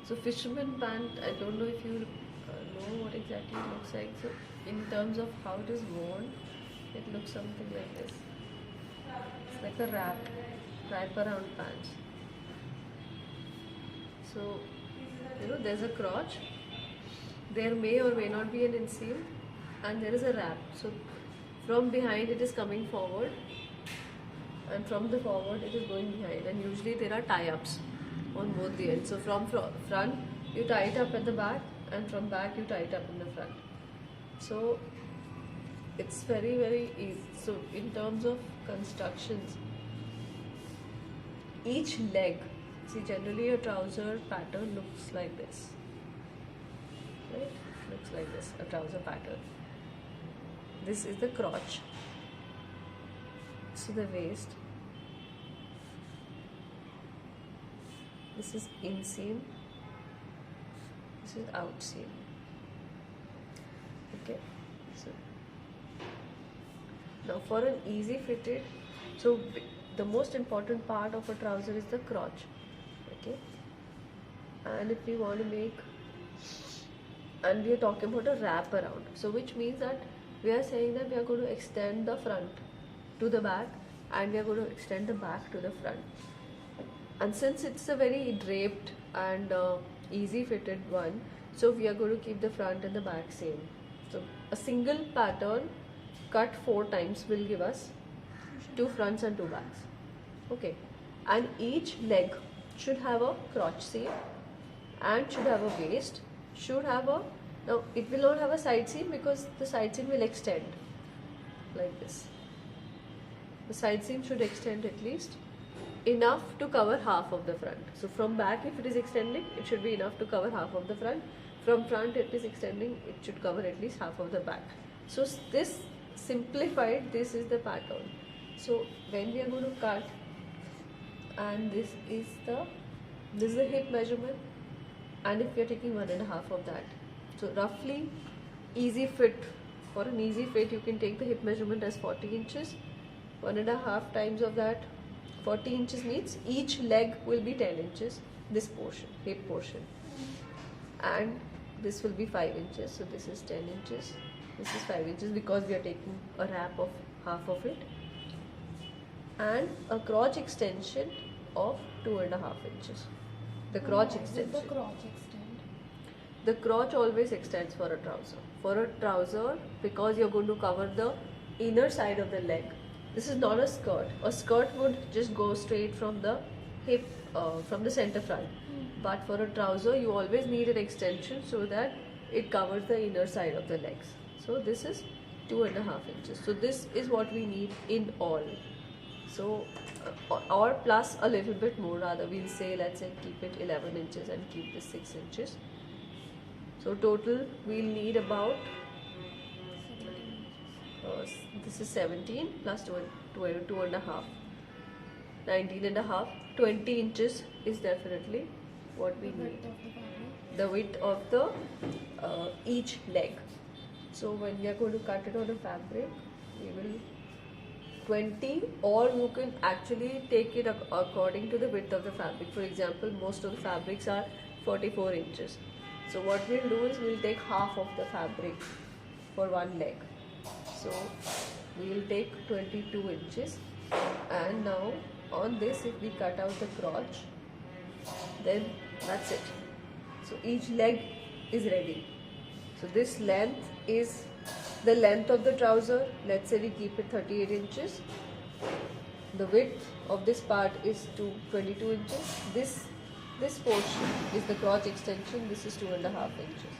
So fisherman pant, I don't know if you know what exactly it looks like. So in terms of how it is worn, it looks something like this. It's like a wraparound pants. So there's a crotch. There may or may not be an inseam, and there is a wrap. So from behind it is coming forward, and from the forward it is going behind, and usually there are tie-ups on both the ends. So from front you tie it up at the back, and from back you tie it up in the front. So it's very very easy. So in terms of constructions, each leg, see, generally a trouser pattern looks like this, right? Looks like this, a trouser pattern. This is the crotch, so the waist, this is inseam, this is outseam. Okay, so now for an easy fitted, so the most important part of a trouser is the crotch. Okay, and if we want to make, and we are talking about a wrap around, so which means that we are saying that we are going to extend the front to the back, and we are going to extend the back to the front. And since it's a very draped and easy fitted one, so we are going to keep the front and the back same. So a single pattern cut 4 times will give us 2 fronts and 2 backs. Okay, and each leg should have a crotch seam and should have a waist, should have a, now it will not have a side seam because the side seam will extend like this. The side seam should extend at least enough to cover half of the front. So from back, if it is extending, it should be enough to cover half of the front. From front, it is extending, it should cover at least half of the back. So this simplified, this is the pattern. So when we are going to cut, and this is the hip measurement, and if we are taking 1.5 of that, so roughly easy fit, for an easy fit you can take the hip measurement as 40 inches. 1.5 times of that, 40 inches means each leg will be 10 inches, this portion, hip portion, and this will be 5 inches. So this is 10 inches, this is 5 inches because we are taking a wrap of half of it, and a crotch extension of 2.5 inches. The crotch extension. Does the crotch extend? The crotch always extends for a trouser. For a trouser, because you're going to cover the inner side of the leg. This is not a skirt. A skirt would just go straight from the hip, from the center front. But for a trouser, you always need an extension so that it covers the inner side of the legs. So this is 2.5 inches. So this is what we need in all. So, or plus a little bit more, rather we'll say, let's say keep it 11 inches and keep this 6 inches. So total we'll need about, this is 17 plus 2.5, 19.5, 20 inches is definitely what we need. The width of the each leg. So when we are going to cut it on a fabric, we will 20, or you can actually take it according to the width of the fabric. For example, most of the fabrics are 44 inches. So what we'll do is we'll take half of the fabric for one leg. So we will take 22 inches, and now on this, if we cut out the crotch, then that's it. So each leg is ready. So this length is the length of the trouser. Let's say we keep it 38 inches. The width of this part is 22 inches. This portion is the crotch extension. This is 2.5 inches,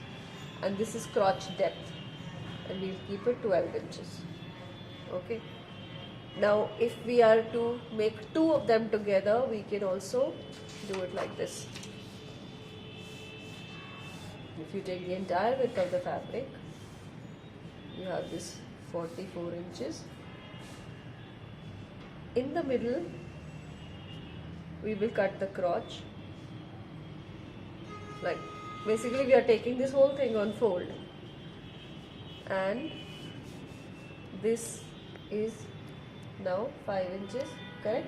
and this is crotch depth, and we'll keep it 12 inches. Okay. Now if we are to make 2 of them together, we can also do it like this. If you take the entire width of the fabric, you have this 44 inches. In the middle, we will cut the crotch. Like, basically we are taking this whole thing on fold, and this is now 5 inches, correct?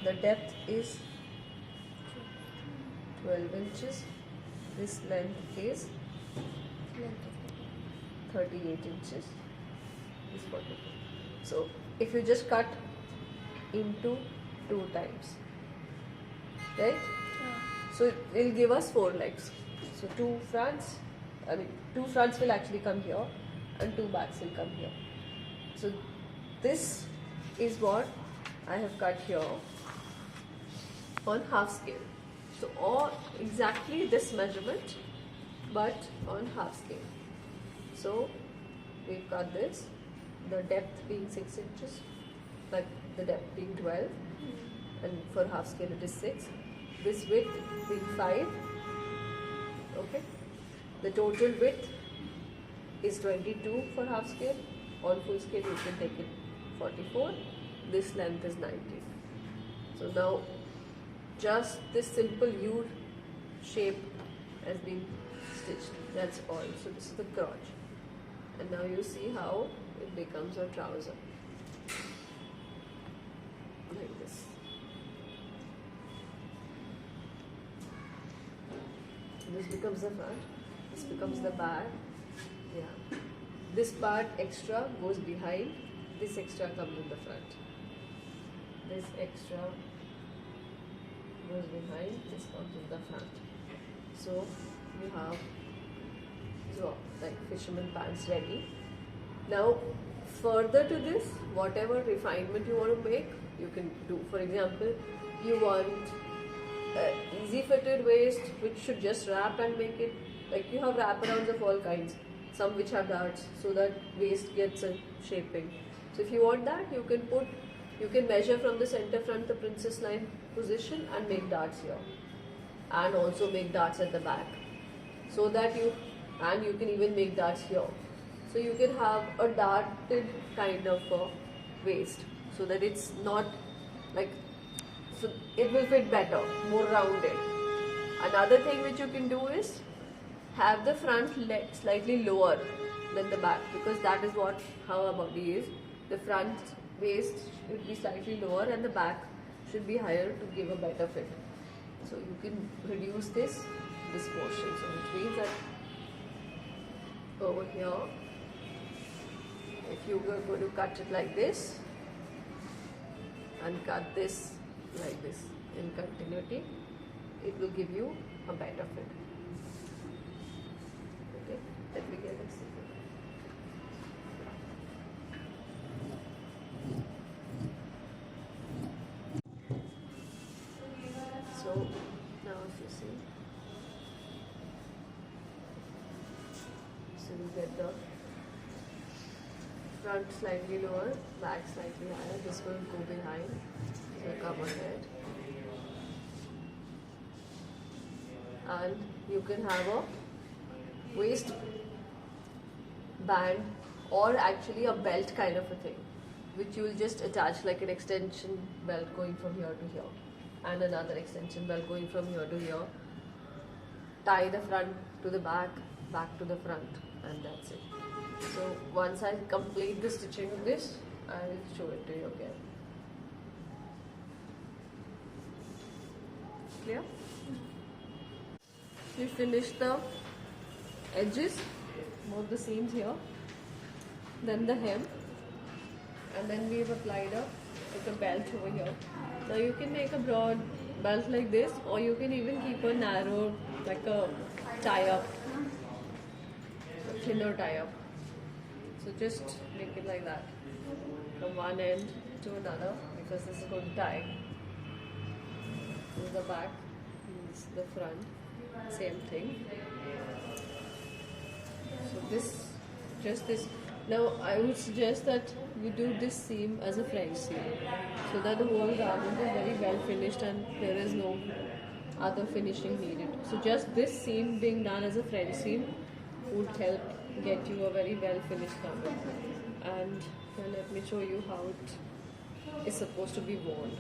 The depth is 12 inches. This length is 38 inches. This 42. So if you just cut into 2 times, right? So it will give us 4 legs. So 2 fronts, 2 fronts will actually come here and 2 backs will come here. So this is what I have cut here on half scale. So all exactly this measurement, but on half scale. So we've got this, the depth being 6 inches, but the depth being 12, and for half scale it is 6. This width being 5. Okay. The total width is 22 for half scale. On full scale you can take it 44. This length is 19. So now just this simple U shape has been stitched. That's all. So this is the crotch. And now you see how it becomes a trouser. Like this. This becomes the front. This becomes the back. Yeah. This part extra goes behind. This extra comes in the front. This extra goes behind. This comes in the front. So you have like fisherman pants ready. Now further to this, whatever refinement you want to make, you can do. For example, you want easy fitted waist which should just wrap and make it, like you have wraparounds of all kinds, some which have darts so that waist gets a shaping. So if you want that, you can measure from the center front, the princess line position, and make darts here, and also make darts at the back, so that you can even make darts here. So you can have a darted kind of a waist, so that it's not like, so it will fit better, more rounded. Another thing which you can do is have the front leg slightly lower than the back, because that is how our body is. The front waist should be slightly lower and the back should be higher to give a better fit. So you can reduce this portion. So which means that over here, if you were going to cut it like this and cut this like this in continuity, it will give you a better fit. Okay, let me get this. So now if you see, so you get the front slightly lower, back slightly higher. This will go behind, so come ahead, and you can have a waist band, or actually a belt kind of a thing, which you will just attach like an extension belt going from here to here, and another extension belt going from here to here. Tie the front to the back, back to the front, and that's it. So once I complete the stitching of this, I will show it to you again. Clear? We finish the edges, both the seams here, then the hem, and then we've applied a belt over here. Now you can make a broad belt like this, or you can even keep a narrow, like a tie-up, a thinner tie-up. So just make it like that, from one end to another, because this is going to tie. This is the back, this is the front, same thing. So just this. Now I would suggest that you do this seam as a French seam, so that the whole garment is very well finished and there is no other finishing needed. So just this seam being done as a French seam would help get you a very well finished garment. And let me show you how it is supposed to be worn.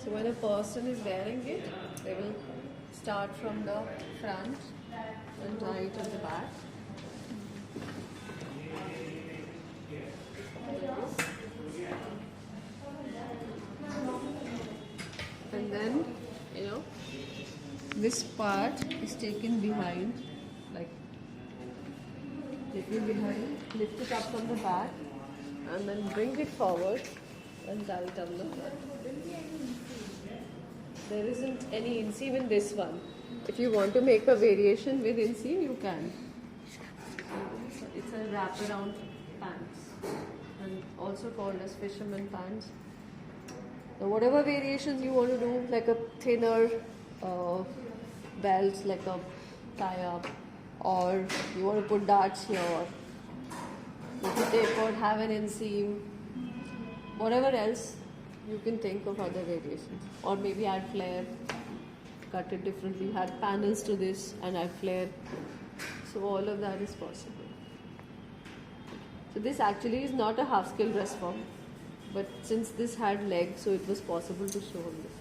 So when a person is wearing it, they will start from the front and tie it at the back. this part is taken behind, like taken behind, lift it up from the back and then bring it forward and tie it on the front. There isn't any inseam in this one. If you want to make a variation with inseam, you can. It's a wraparound pants and also called as fisherman pants. So whatever variations you want to do, like a thinner belt, like a tie-up, or you want to put darts here, little tapered, have an inseam, whatever else, you can think of other variations. Or maybe add flare, cut it differently, add panels to this and add flare. So all of that is possible. So this actually is not a half-scale dress form, but since this had legs, so it was possible to show this.